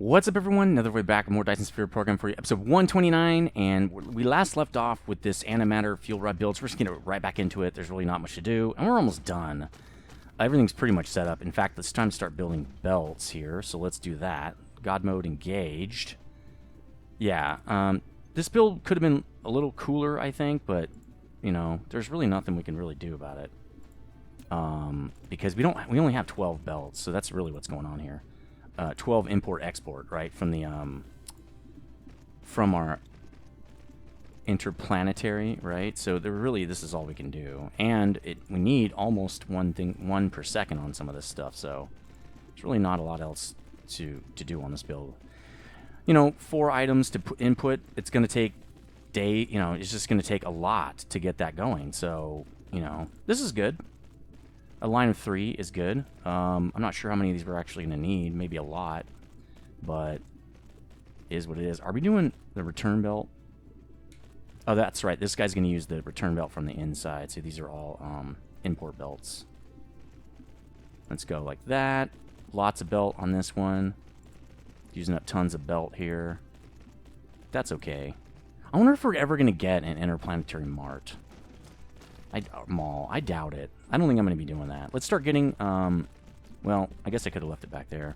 What's up, everyone? Another way back, more Dyson Sphere Program for you, episode 129, and we last left off with this Antimatter fuel rod build, so we're just going to get right back into it. There's really not much to do, and we're almost done. Everything's pretty much set up. In fact, it's time to start building belts here, so let's do that. God mode engaged. Yeah, this build could have been a little cooler, I think, but, you know, there's really nothing we can really do about it. Because we only have 12 belts, so that's really what's going on here. 12 import-export, right, from the, from our interplanetary, right? So this is all we can do. And we need almost one per second on some of this stuff, so there's really not a lot else to do on this build. You know, 4 items to input, it's going to take it's just going to take a lot to get that going. So, you know, this is good. A line of 3 is good. I'm not sure how many of these we're actually going to need. Maybe a lot. But is what it is. Are we doing the return belt? Oh, that's right. This guy's going to use the return belt from the inside. So these are all import belts. Let's go like that. Lots of belt on this one. Using up tons of belt here. That's okay. I wonder if we're ever going to get an interplanetary mart. Mall. I doubt it. I don't think I'm going to be doing that. Let's start getting, well, I guess I could have left it back there.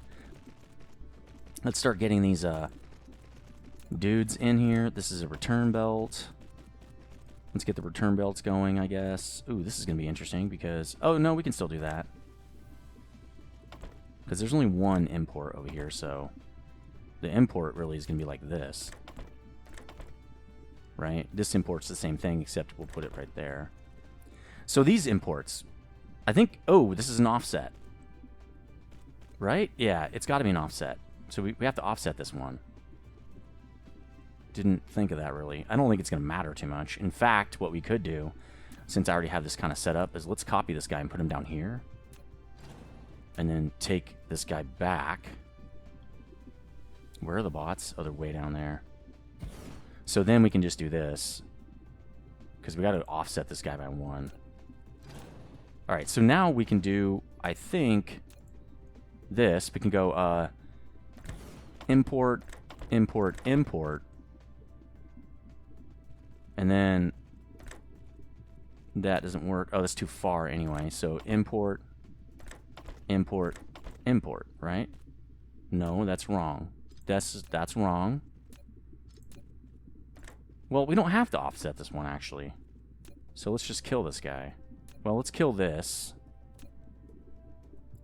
Let's start getting these, dudes in here. This is a return belt. Let's get the return belts going, I guess. Ooh, this is going to be interesting because, oh, no, we can still do that. Because there's only one import over here, so the import really is going to be like this. Right? This import's the same thing, except we'll put it right there. So these imports, I think, oh, this is an offset. Right? Yeah, it's got to be an offset. So we have to offset this one. Didn't think of that, really. I don't think it's going to matter too much. In fact, what we could do, since I already have this kind of set up, is let's copy this guy and put him down here. And then take this guy back. Where are the bots? Oh, they're way down there. So then we can just do this. Because we got to offset this guy by 1. Alright, so now we can do, I think, this. We can go, import, import, import. And then that doesn't work. Oh, that's too far anyway. So import, import, import, right? No, that's wrong. That's wrong. Well, we don't have to offset this one, actually. So let's just kill this guy. Well, let's kill this.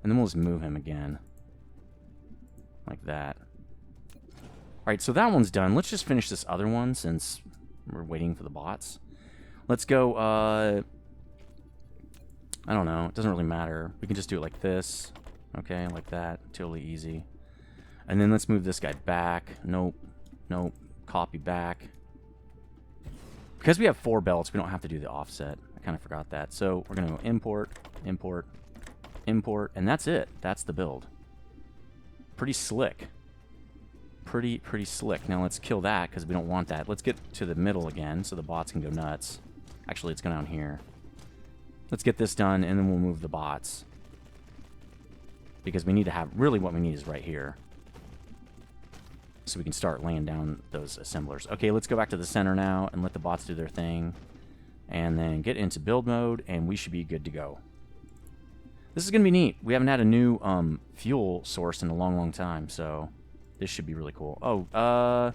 And then we'll just move him again. Like that. Alright, so that one's done. Let's just finish this other one since we're waiting for the bots. Let's go, I don't know. It doesn't really matter. We can just do it like this. Okay, like that. Totally easy. And then let's move this guy back. Nope. Nope. Copy back. Because we have 4 belts, we don't have to do the offset. I kind of forgot that. So we're going to go import, import, import, and that's it. That's the build. Pretty slick. Pretty slick. Now let's kill that because we don't want that. Let's get to the middle again so the bots can go nuts. Actually, let's go down here. Let's get this done, and then we'll move the bots. Because we need to have... Really what we need is right here. So we can start laying down those assemblers. Okay, let's go back to the center now and let the bots do their thing. And then get into build mode, and we should be good to go. This is going to be neat. We haven't had a new fuel source in a long, long time, so this should be really cool. Oh,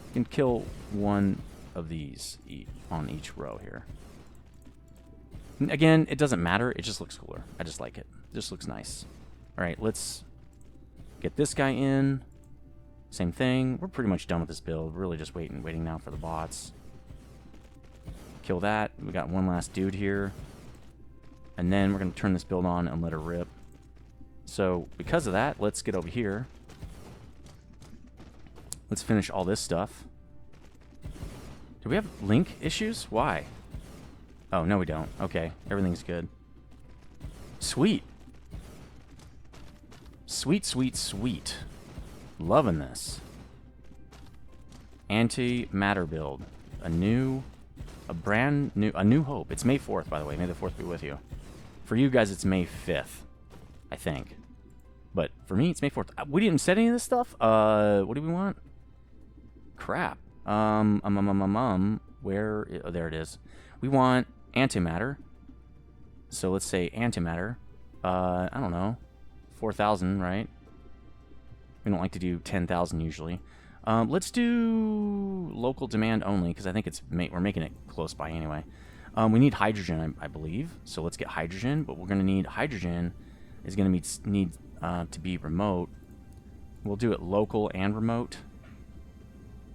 you can kill one of these on each row here. Again, it doesn't matter. It just looks cooler. I just like it. This looks nice. All right, let's get this guy in. Same thing. We're pretty much done with this build. We're really just waiting now for the bots. Kill that. We got one last dude here. And then we're going to turn this build on and let her rip. So, because of that, let's get over here. Let's finish all this stuff. Do we have link issues? Why? Oh, no we don't. Okay, everything's good. Sweet. Sweet, sweet, sweet. Loving this. Antimatter build. A new hope. It's May 4th, by the way. May the 4th be with you. For you guys, it's May 5th, I think. But for me, it's May 4th. We didn't set any of this stuff. What do we want? Crap. Where? Oh, there it is. We want antimatter. So let's say antimatter. I don't know. 4,000, right? We don't like to do 10,000 usually. Let's do local demand only, because I think we're making it close by anyway. We need hydrogen, I believe. So let's get hydrogen, but we're going to need hydrogen is going to need to be remote. We'll do it local and remote.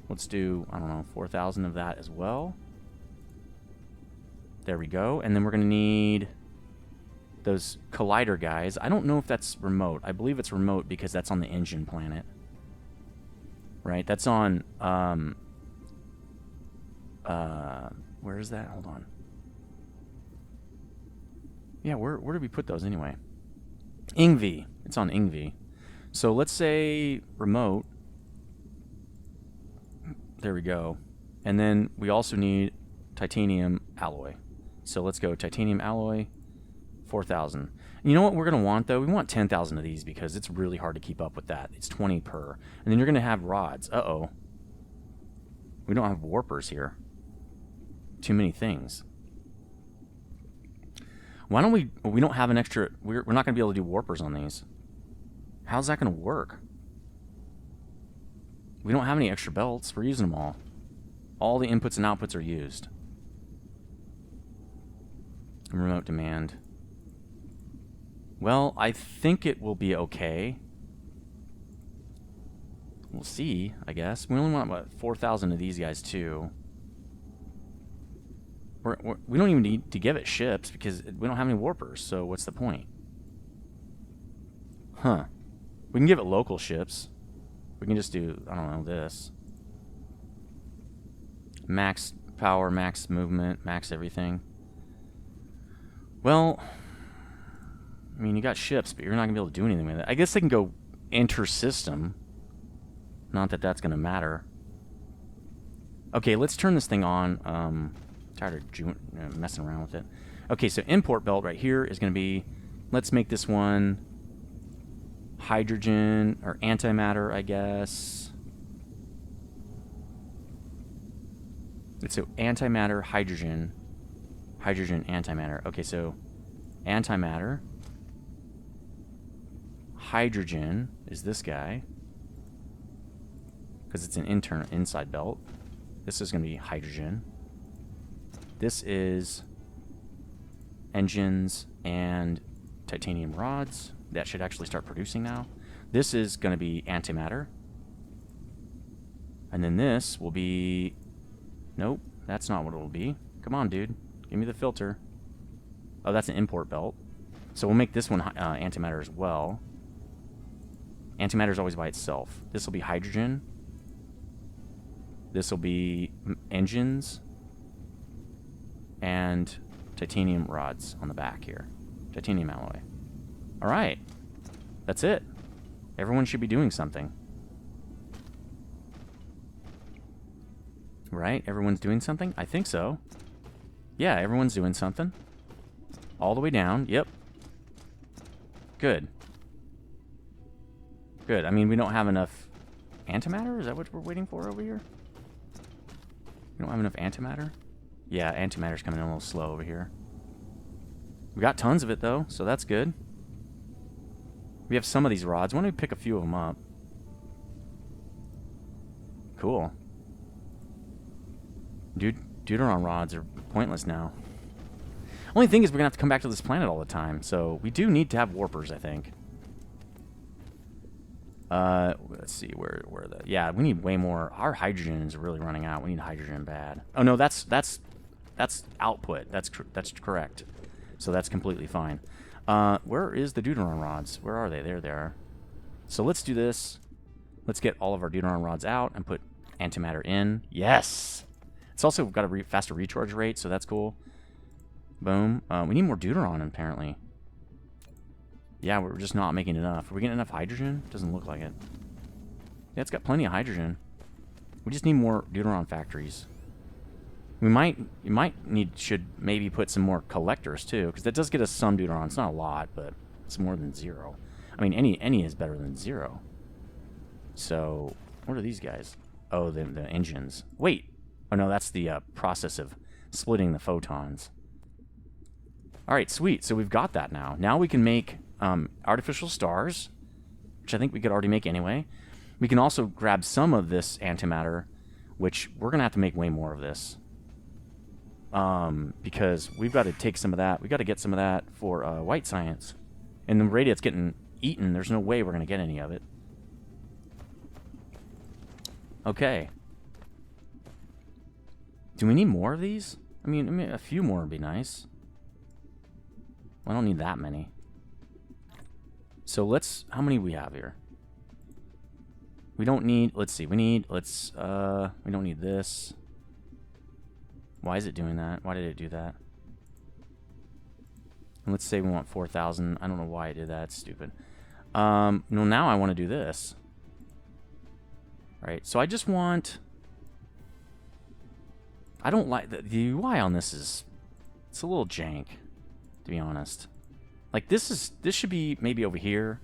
Let's do, I don't know, 4,000 of that as well. There we go. And then we're going to need those collider guys. I don't know if that's remote. I believe it's remote because that's on the engine planet. Right? That's on, where is that? Hold on. Yeah, where did we put those anyway? Ingv. It's on Ingv. So let's say remote. There we go. And then we also need titanium alloy. So let's go titanium alloy, 4,000. You know what we're going to want, though? We want 10,000 of these because it's really hard to keep up with that. It's 20 per. And then you're going to have rods. Uh-oh. We don't have warpers here. Too many things. Why don't we don't have an extra... We're not going to be able to do warpers on these. How's that going to work? We don't have any extra belts. We're using them all. All the inputs and outputs are used. Remote demand. Well, I think it will be okay. We'll see, I guess. We only want, what, 4,000 of these guys, too. We don't even need to give it ships because we don't have any warpers, so what's the point? Huh. We can give it local ships. We can just do, I don't know, this. Max power, max movement, max everything. Well, I mean, you got ships, but you're not going to be able to do anything with it. I guess they can go inter-system. Not that that's going to matter. Okay, let's turn this thing on. Tired of messing around with it. Okay, so import belt right here is going to be... Let's make this one hydrogen, or antimatter, I guess. So antimatter, hydrogen. Hydrogen, antimatter. Okay, so antimatter. Hydrogen is this guy. Because it's an inside belt. This is going to be hydrogen. This is engines and titanium rods. That should actually start producing now. This is going to be antimatter. And then this will be... Nope, that's not what it will be. Come on, dude. Give me the filter. Oh, that's an import belt. So we'll make this one antimatter as well. Antimatter is always by itself. This will be hydrogen. This will be engines. And titanium rods on the back here. Titanium alloy. Alright. That's it. Everyone should be doing something. Right? Everyone's doing something? I think so. Yeah, everyone's doing something. All the way down. Yep. Good. Good. I mean, we don't have enough antimatter? Is that what we're waiting for over here? We don't have enough antimatter? Yeah, antimatter's coming in a little slow over here. We got tons of it, though, so that's good. We have some of these rods. Why don't we pick a few of them up? Cool. Deuteron rods are pointless now. Only thing is we're going to have to come back to this planet all the time, so we do need to have warpers, I think. Let's see, where the... Yeah, we need way more. Our hydrogen is really running out. We need hydrogen bad. Oh, no, that's output. That's correct. So that's completely fine. Where is the Deuteron rods? Where are they? There they are. So let's do this. Let's get all of our Deuteron rods out and put antimatter in. Yes! It's also got a faster recharge rate, so that's cool. Boom. We need more Deuteron, apparently. Yeah, we're just not making enough. Are we getting enough hydrogen? Doesn't look like it. Yeah, it's got plenty of hydrogen. We just need more Deuteron factories. Should maybe put some more collectors too, because that does get us some Deuteron. It's not a lot, but it's more than 0. I mean, any is better than 0. So, what are these guys? Oh, the engines. Wait. Oh, no, that's the process of splitting the photons. All right, sweet. So we've got that now. Now we can make artificial stars, which I think we could already make anyway. We can also grab some of this antimatter, which we're going to have to make way more of this. Because we've got to take some of that. We've got to get some of that for white science. And the radiate's getting eaten. There's no way we're going to get any of it. Okay. Do we need more of these? I mean, a few more would be nice. I don't need that many. So let's... How many do we have here? We don't need... Let's see. We need... Let's... We don't need this. Why is it doing that? Why did it do that? And let's say we want 4,000. I don't know why it did that. It's stupid. No, now I want to do this. Right? So I just want... I don't like... The UI on this is... It's a little jank, to be honest. Like, this should be maybe over here.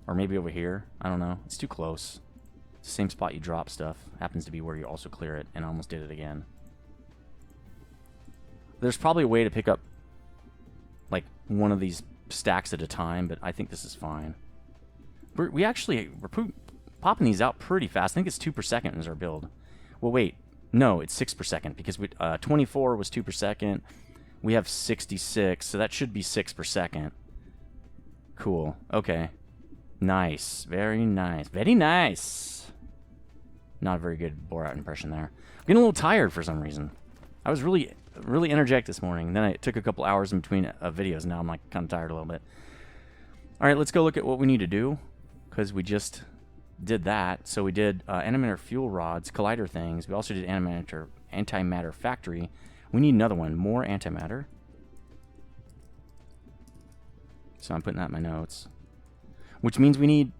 Or maybe over here. I don't know. It's too close. It's the same spot you drop stuff. Happens to be where you also clear it. And I almost did it again. There's probably a way to pick up, like, one of these stacks at a time, but I think this is fine. We're popping these out pretty fast. I think it's 2 per second is our build. Well, wait. No, it's 6 per second, because 24 was 2 per second. We have 66, so that should be 6 per second. Cool. Okay. Nice. Very nice. Very nice. Not a very good Borat impression there. I'm getting a little tired for some reason. I was really energetic this morning. Then I took a couple hours in between videos. Now I'm like kind of tired a little bit. All right, let's go look at what we need to do, because we just did that. So we did antimatter fuel rods, collider things. We also did antimatter factory. We need another one, more antimatter. So I'm putting that in my notes, which means we're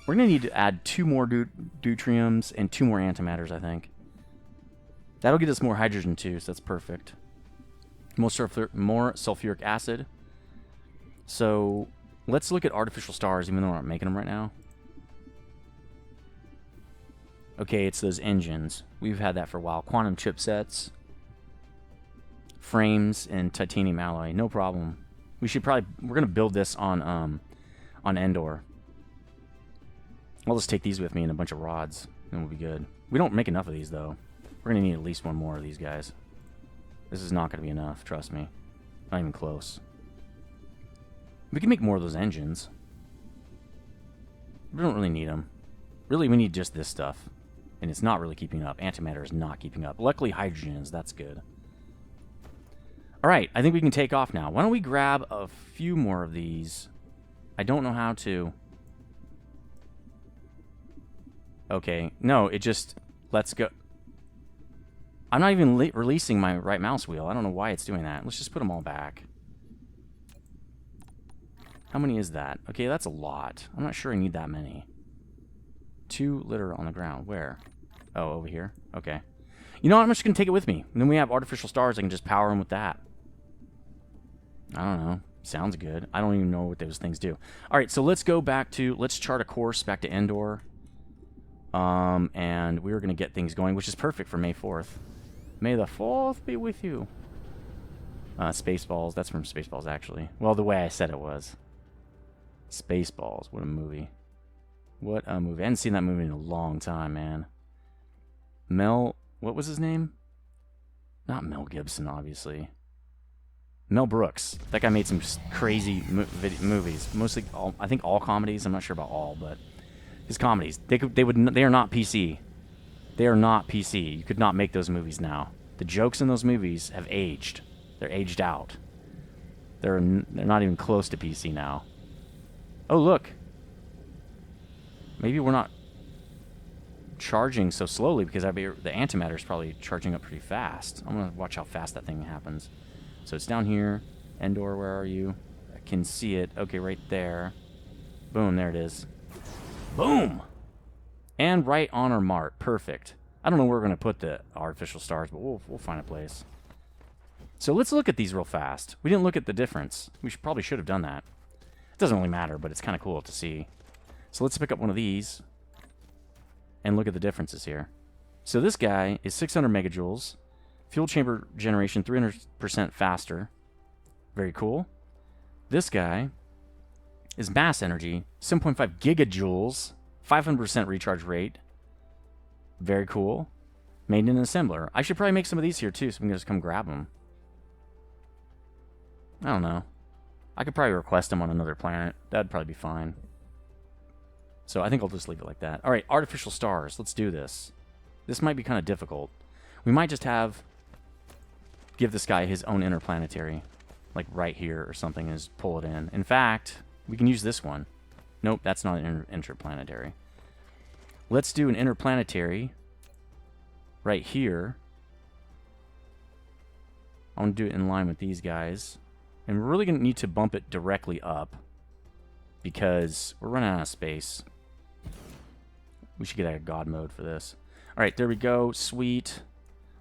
gonna need to add 2 more deuteriums and 2 more antimatters, I think. That'll get us more hydrogen too, so that's perfect. More sulfuric acid. So let's look at artificial stars, even though we're not making them right now. Okay, it's those engines. We've had that for a while. Quantum chipsets, frames, and titanium alloy. No problem. We're gonna build this on Endor. I'll just take these with me and a bunch of rods, and we'll be good. We don't make enough of these though. We're going to need at least 1 more of these guys. This is not going to be enough, trust me. Not even close. We can make more of those engines. We don't really need them. Really, we need just this stuff. And it's not really keeping up. Antimatter is not keeping up. Luckily, hydrogen is. That's good. Alright, I think we can take off now. Why don't we grab a few more of these? I don't know how to... Okay. No, it just... Let's go... I'm not even releasing my right mouse wheel. I don't know why it's doing that. Let's just put them all back. How many is that? Okay, that's a lot. I'm not sure I need that many. 2 litter on the ground. Where? Oh, over here? Okay. You know what? I'm just going to take it with me. And then we have artificial stars. I can just power them with that. I don't know. Sounds good. I don't even know what those things do. All right, so let's go back to... Let's chart a course back to Endor. And we're going to get things going, which is perfect for May 4th. May the 4th be with you. Spaceballs. That's from Spaceballs, actually. Well, the way I said it was. Spaceballs. What a movie. What a movie. I hadn't seen that movie in a long time, man. What was his name? Not Mel Gibson, obviously. Mel Brooks. That guy made some crazy movies. Mostly, I think all comedies. I'm not sure about all, but his comedies. They are not PC. They are not PC. You could not make those movies now. The jokes in those movies have aged. They're aged out. They're not even close to PC now. Oh, look. Maybe we're not charging so slowly because the antimatter is probably charging up pretty fast. I'm going to watch how fast that thing happens. So it's down here. Endor, where are you? I can see it. Okay, right there. Boom, there it is. Boom! And right on our mark. Perfect. I don't know where we're going to put the artificial stars, but we'll find a place. So let's look at these real fast. We didn't look at the difference. We probably should have done that. It doesn't really matter, but it's kind of cool to see. So let's pick up one of these and look at the differences here. So this guy is 600 megajoules. Fuel chamber generation 300% faster. Very cool. This guy is mass energy, 7.5 gigajoules, 500% recharge rate. Very cool. Made in an assembler. I should probably make some of these here too, so we can just come grab them. I don't know. I could probably request them on another planet. That'd probably be fine. So I think I'll just leave it like that. All right, artificial stars. Let's do this. This might be kind of difficult. We might just give this guy his own interplanetary, like right here or something, and just pull it in. In fact, we can use this one. Nope, that's not an interplanetary. Let's do an interplanetary right here. I want to do it in line with these guys. And we're really going to need to bump it directly up because we're running out of space. We should get out of God mode for this. All right, there we go. Sweet.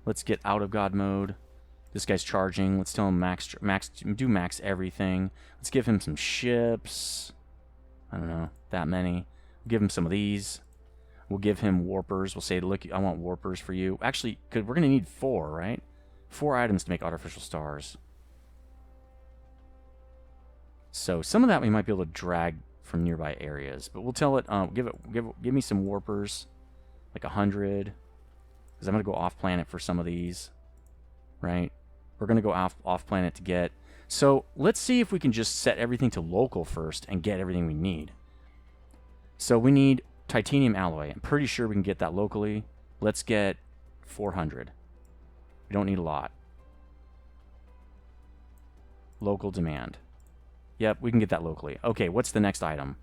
Let's get out of God mode. This guy's charging. Let's tell him do max everything. Let's give him some ships. I don't know, that many. We'll give him some of these. We'll give him warpers. We'll say, look, I want warpers for you. Actually, we're going to need 4, right? 4 items to make artificial stars. So some of that we might be able to drag from nearby areas, but we'll tell it, give me some warpers, like 100, because I'm going to go off planet for some of these, right? We're going to go off planet to get. So let's see if we can just set everything to local first and get everything we need. So we need titanium alloy. I'm pretty sure we can get that locally. Let's get 400. We don't need a lot. Local demand. Yep, we can get that locally. Okay, what's the next item?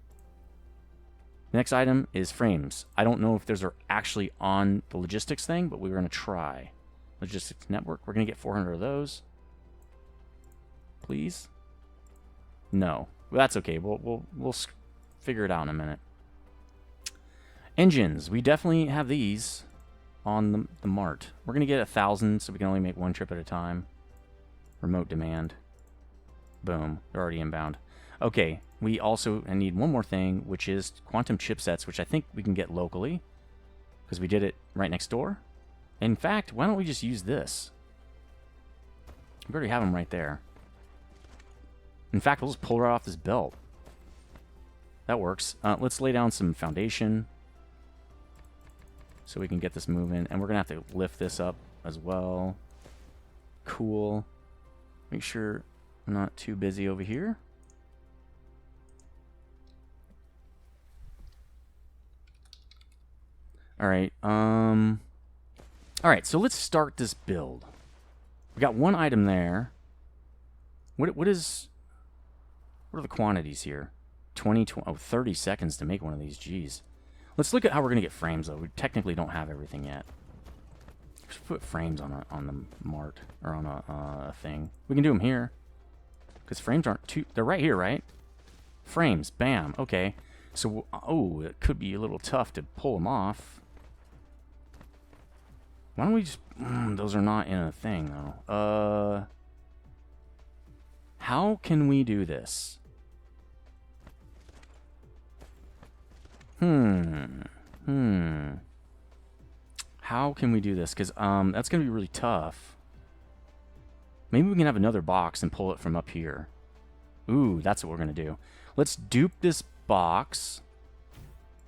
The next item is frames. I don't know if those are actually on the logistics thing, but we're going to try. Logistics network. We're going to get 400 of those. Please? No. Well, that's okay. We'll figure it out in a minute. Engines. We definitely have these on the mart. We're going to get 1,000, so we can only make one trip at a time. Remote demand. Boom. They're already inbound. Okay. We also need one more thing, which is quantum chipsets, which I think we can get locally because we did it right next door. In fact, why don't we just use this? We already have them right there. In fact, we'll just pull right off this belt. That works. Let's lay down some foundation so we can get this moving. And we're going to have to lift this up as well. Cool. Make sure I'm not too busy over here. All right. All right, so let's start this build. We got one item there. What are the quantities here? 30 seconds to make one of these. Jeez. Let's look at how we're going to get frames, though. We technically don't have everything yet. Let's put frames on the mart, or on a thing. We can do them here. Because frames aren't too... They're right here, right? Frames. Bam. Okay. So, oh, it could be a little tough to pull them off. Why don't we just... those are not in a thing, though. How can we do this? How can we do this? Because that's going to be really tough. Maybe we can have another box and pull it from up here. Ooh, that's what we're going to do. Let's dupe this box.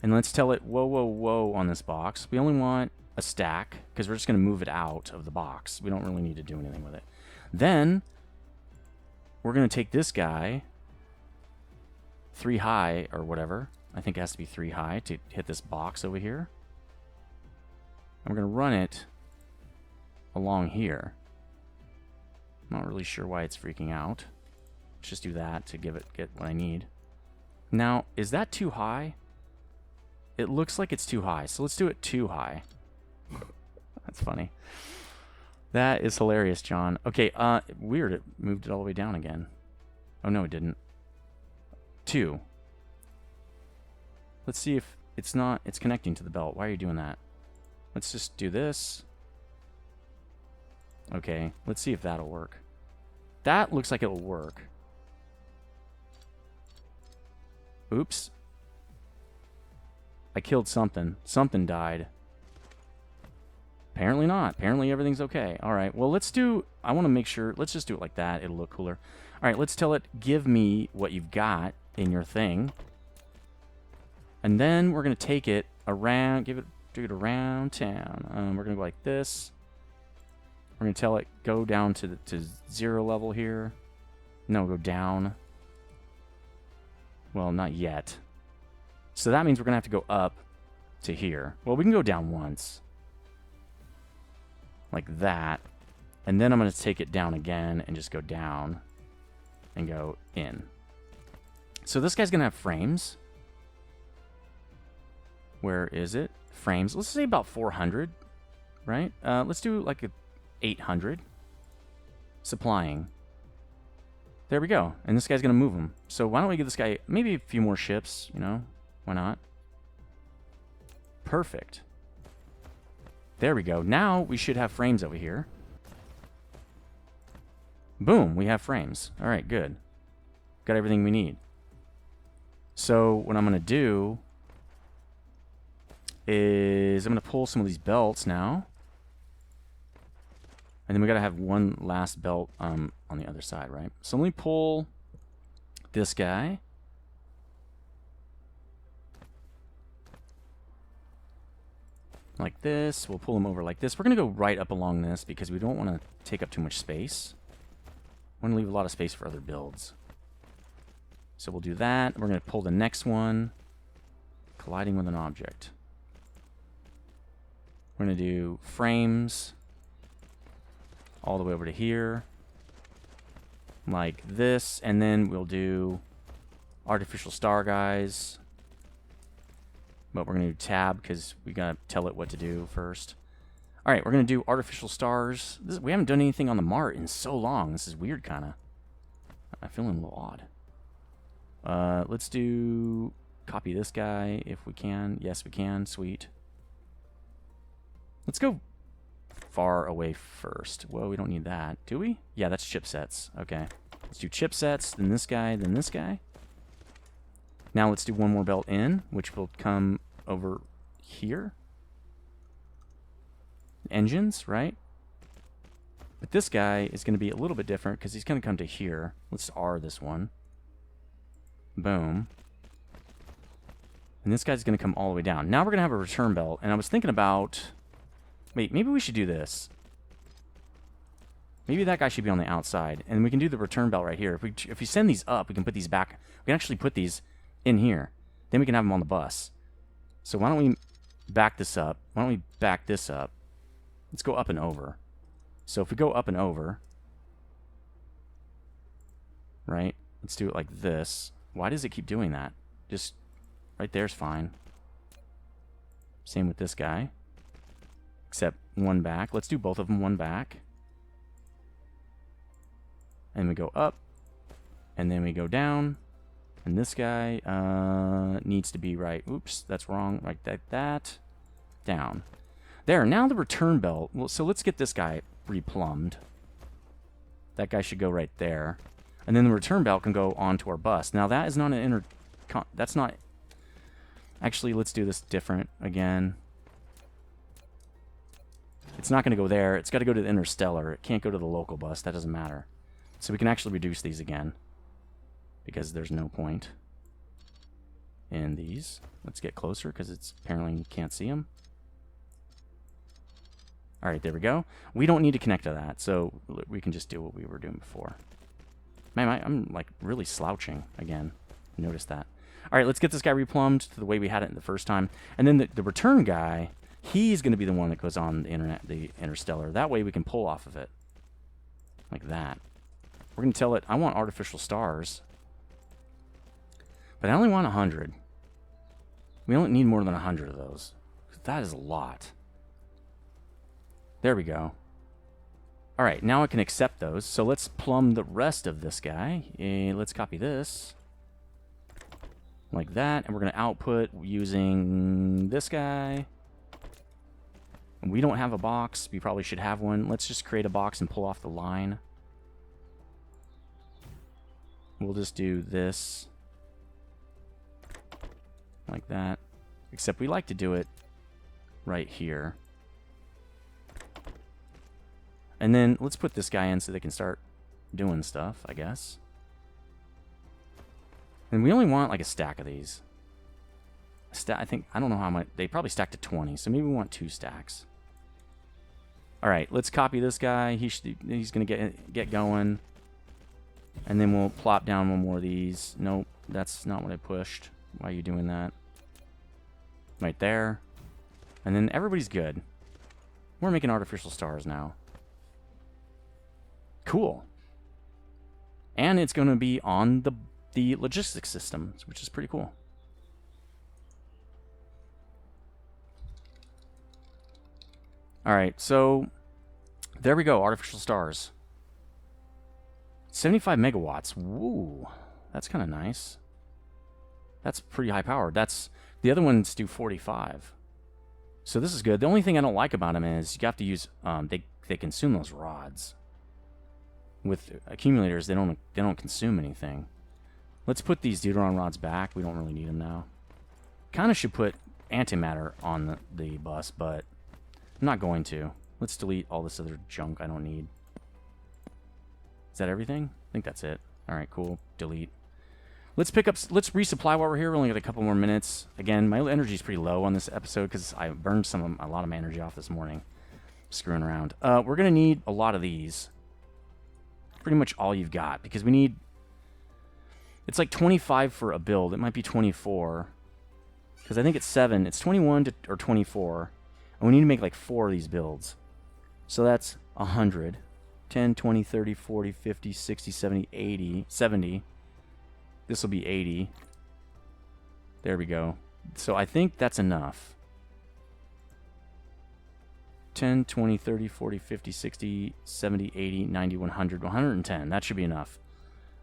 And let's tell it, whoa, whoa, whoa on this box. We only want a stack, because we're just going to move it out of the box. We don't really need to do anything with it. Then, we're going to take this guy, 3 high, or whatever. I think it has to be 3 high to hit this box over here. And we're going to run it along here. I'm not really sure why it's freaking out. Let's just do that to get what I need. Now, is that too high? It looks like it's too high, so let's do it too high. That's funny. That is hilarious, John. Okay, weird. It moved it all the way down again. Oh, no, it didn't. 2. Let's see if it's connecting to the belt. Why are you doing that? Let's just do this. Okay, let's see if that'll work. That looks like it'll work. Oops. I killed something. Something died. Apparently not. Apparently everything's okay. All right. Well, let's do... I want to make sure... Let's just do it like that. It'll look cooler. All right. Let's tell it, give me what you've got in your thing. And then we're going to take it around... do it around town. We're going to go like this. We're going to tell it, go down to 0 level here. No, go down. Well, not yet. So that means we're going to have to go up to here. Well, we can go down once. Like that. And then I'm going to take it down again and just go down and go in. So this guy's going to have frames. Where is it? Frames. Let's say about 400, right? Let's do like a 800. Supplying. There we go. And this guy's going to move them. So why don't we give this guy maybe a few more ships, you know? Why not? Perfect. There we go. Now we should have frames over here. Boom, we have frames. All right, good. Got everything we need. So what I'm going to do is I'm going to pull some of these belts now. And then we got to have one last belt on the other side, right? So let me pull this guy. Like this. We'll pull him over like this. We're going to go right up along this because we don't want to take up too much space. We want to leave a lot of space for other builds. So we'll do that. We're going to pull the next one. Colliding with an object. We're going to do frames all the way over to here. Like this. And then we'll do artificial star guys. But we're going to do tab because we got to tell it what to do first. All right, we're going to do artificial stars. We haven't done anything on the Mart in so long. This is weird, kind of. I'm feeling a little odd. Let's do... Copy this guy if we can. Yes, we can. Sweet. Let's go far away first. Well, we don't need that. Do we? Yeah, that's chipsets. Okay. Let's do chipsets, then this guy, then this guy. Now let's do one more belt in, which will come over here. Engines, right? But this guy is going to be a little bit different because he's going to come to here. Let's R this one. Boom. And this guy's going to come all the way down. Now we're going to have a return belt. And I was thinking about... Wait, maybe we should do this. Maybe that guy should be on the outside. And we can do the return belt right here. If we send these up, we can put these back. We can actually put these in here. Then we can have them on the bus. So why don't we back this up? Why don't we back this up? Let's go up and over. So if we go up and over, right? Let's do it like this. Why does it keep doing that? Just right there's fine. Same with this guy. Except one back. Let's do both of them one back. And we go up. And then we go down. And this guy needs to be right. Oops, that's wrong. Like that. Down. There, now the return belt. Well, so let's get this guy replumbed. That guy should go right there. And then the return belt can go onto our bus. Now that is not an that's not... Actually, let's do this different again. It's not going to go there. It's got to go to the interstellar. It can't go to the local bus. That doesn't matter. So we can actually reduce these again. Because there's no point in these. Let's get closer because it's apparently you can't see them. All right, there we go. We don't need to connect to that, so we can just do what we were doing before. Man, I'm like really slouching again. Notice that. All right, let's get this guy replumbed to the way we had it the first time. And then the return guy, he's going to be the one that goes on the internet, the interstellar. That way we can pull off of it. Like that. We're going to tell it, I want artificial stars. But I only want 100. We only need more than 100 of those. That is a lot. There we go. All right, now I can accept those. So let's plumb the rest of this guy. Let's copy this. Like that. And we're going to output using this guy. We don't have a box. We probably should have one. Let's just create a box and pull off the line. We'll just do this. like that. Except we like to do it right here. And then let's put this guy in so they can start doing stuff, I guess. And we only want like a stack of these. I think, I don't know how much, they probably stacked to 20, so maybe we want 2 stacks. Alright, let's copy this guy. He's going to get going. And then we'll plop down one more of these. Nope, that's not what I pushed. Why are you doing that? Right there. And then everybody's good. We're making artificial stars now. Cool. And it's going to be on the logistics system, which is pretty cool. Alright, so there we go, artificial stars. 75 megawatts. Woo, that's kind of nice. That's pretty high powered. The other ones do 45. So this is good. The only thing I don't like about them is you have to use, they consume those rods. With accumulators, they don't consume anything. Let's put these Deuteron rods back. We don't really need them now. Kind of should put antimatter on the bus, but I'm not going to. Let's delete all this other junk I don't need. Is that everything? I think that's it. Alright, cool. Delete. Let's resupply while we're here. We only got a couple more minutes. Again, my energy is pretty low on this episode because I burned a lot of my energy off this morning. Screwing around. We're going to need a lot of these. Pretty much all you've got, because we need... It's like 25 for a build. It might be 24. Because I think it's 7. It's 21 or 24. And we need to make like 4 of these builds. So that's 100. 10, 20, 30, 40, 50, 60, 70, 80, 70. This will be 80. There we go. So I think that's enough. 10, 20, 30, 40, 50, 60, 70, 80, 90, 100, 110. That should be enough.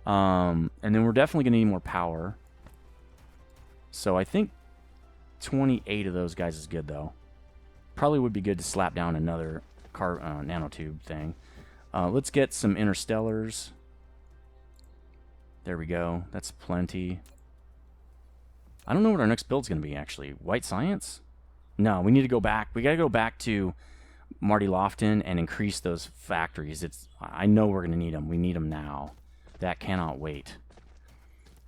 And then we're definitely going to need more power. So I think 28 of those guys is good, though. Probably would be good to slap down another nanotube thing. Let's get some interstellars. There we go. That's plenty. I don't know what our next build's going to be, actually. White science? No, we need to go back. We got to go back to Marty Lofton and increase those factories. I know we're going to need them. We need them now. That cannot wait.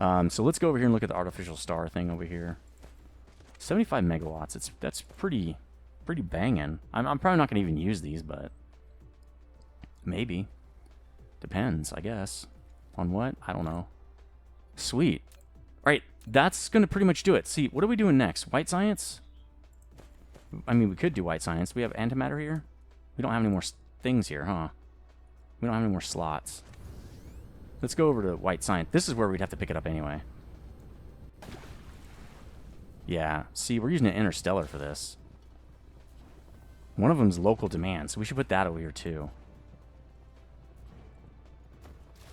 So let's go over here and look at the artificial star thing over here. 75 megawatts. That's pretty banging. I'm probably not going to even use these, but maybe. Depends, I guess. On what? I don't know. Sweet. Alright, that's going to pretty much do it. See, what are we doing next? White science? I mean, we could do white science. We have antimatter here. We don't have any more things here, huh? We don't have any more slots. Let's go over to white science. This is where we'd have to pick it up anyway. Yeah, see, we're using an interstellar for this. One of them's local demand, so we should put that over here too.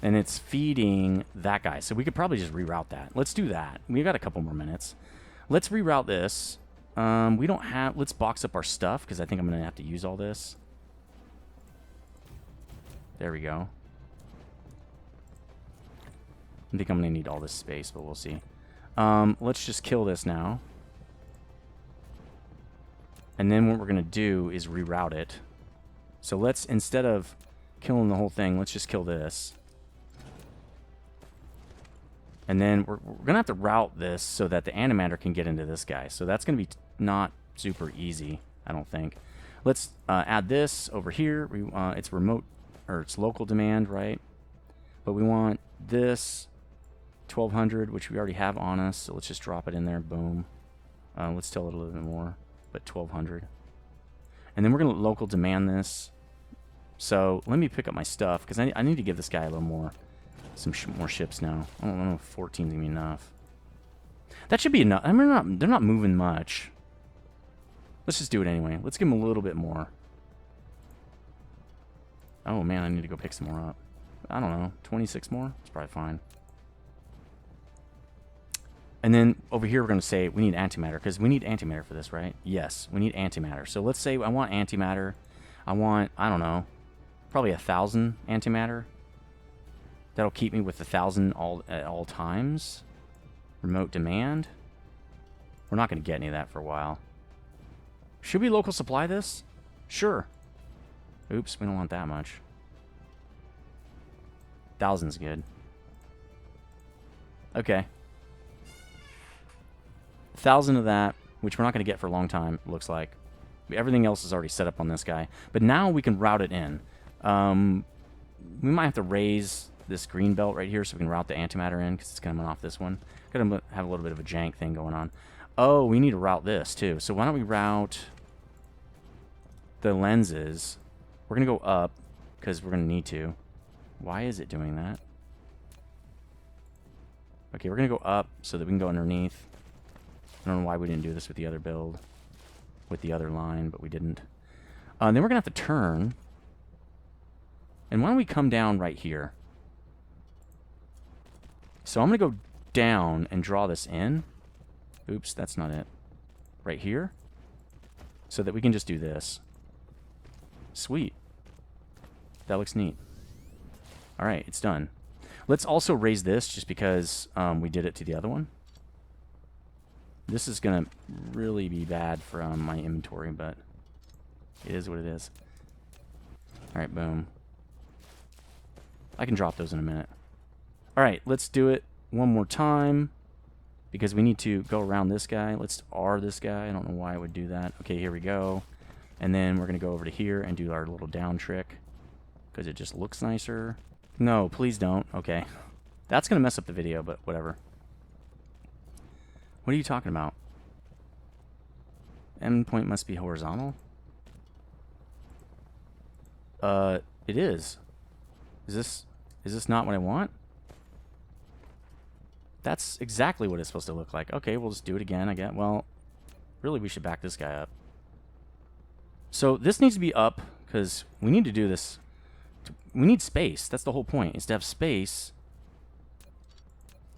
And it's feeding that guy, so we could probably just reroute that. Let's do that. We've got a couple more minutes. Let's reroute this. We don't have... Let's box up our stuff, because I think I'm going to have to use all this. There we go. I think I'm going to need all this space, but we'll see. Let's just kill this now. And then what we're going to do is reroute it. So let's, instead of killing the whole thing, let's just kill this. And then we're going to have to route this so that the Antimatter can get into this guy. So that's going to be not super easy, I don't think. Let's add this over here. It's remote, or it's local demand, right? But we want this 1200, which we already have on us. So let's just drop it in there. Boom. Let's tell it a little bit more, but 1200. And then we're going to local demand this. So let me pick up my stuff, because I need to give this guy a little more. Some more ships now. I don't know if 14 is going to be enough. That should be enough. I mean, they're not moving much. Let's just do it anyway. Let's give them a little bit more. Oh, man, I need to go pick some more up. I don't know. 26 more? It's probably fine. And then over here, we're going to say we need antimatter, because we need antimatter for this, right? Yes, we need antimatter. So let's say I want antimatter. I want, I don't know, probably 1,000 antimatter. That'll keep me with 1,000 at all times. Remote demand. We're not going to get any of that for a while. Should we local supply this? Sure. Oops, we don't want that much. 1,000's good. Okay. 1,000 of that, which we're not going to get for a long time, looks like. Everything else is already set up on this guy. But now we can route it in. We might have to raise this green belt right here so we can route the antimatter in, because it's coming off this one. Gotta have a little bit of a jank thing going on. Oh, we need to route this too. So why don't we route the lenses? We're gonna go up because we're gonna need to. Why is it doing that? Okay, we're gonna go up so that we can go underneath. I don't know why we didn't do this with the other build, with the other line, but we didn't. Then we're gonna have to turn. And why don't we come down right here? So I'm gonna go down and draw this in. Oops, that's not it. Right here. So that we can just do this. Sweet. That looks neat. Alright, it's done. Let's also raise this just because we did it to the other one. This is going to really be bad for my inventory, but it is what it is. Alright, boom. I can drop those in a minute. Alright, let's do it one more time. Because we need to go around this guy. Let's R this guy. I don't know why I would do that. Okay, here we go. And then we're going to go over to here and do our little down trick. Because it just looks nicer. No, please don't. Okay. That's going to mess up the video, but whatever. What are you talking about? Endpoint must be horizontal? It is. Is this not what I want? That's exactly what it's supposed to look like. Okay, we'll just do it again, I guess. Well, really, we should back this guy up. So this needs to be up, because we need to do this. We need space. That's the whole point, is to have space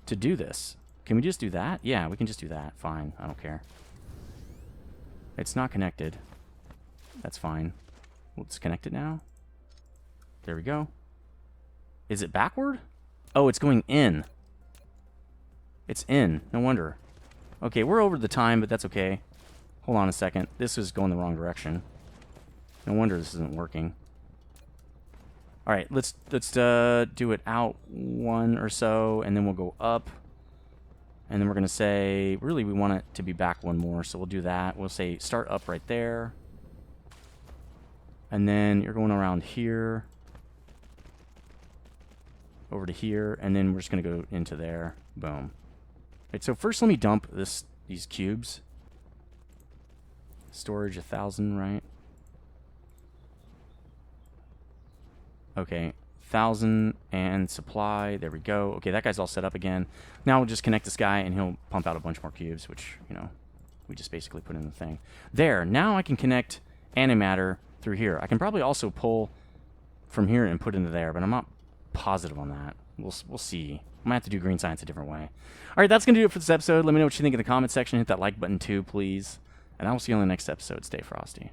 to do this. Can we just do that? Yeah, we can just do that. Fine, I don't care. It's not connected. That's fine. Let's connect it now. There we go. Is it backward? Oh, it's going in. It's in. No wonder. Okay, we're over the time, but that's okay. Hold on a second. This is going the wrong direction. No wonder this isn't working. All right, let's do it out one or so, and then we'll go up. And then we're going to say, really, we want it to be back one more, so we'll do that. We'll say start up right there. And then you're going around here. Over to here, and then we're just going to go into there. Boom. Right, so first let me dump these cubes. Storage 1,000, right? Okay, 1,000 and supply. There we go. Okay, that guy's all set up again. Now we'll just connect this guy, and he'll pump out a bunch more cubes, which, you know, we just basically put in the thing. There, now I can connect Antimatter through here. I can probably also pull from here and put into there, but I'm not positive on that. We'll see. I might have to do green science a different way. All right, that's going to do it for this episode. Let me know what you think in the comment section. Hit that like button too, please. And I will see you on the next episode. Stay frosty.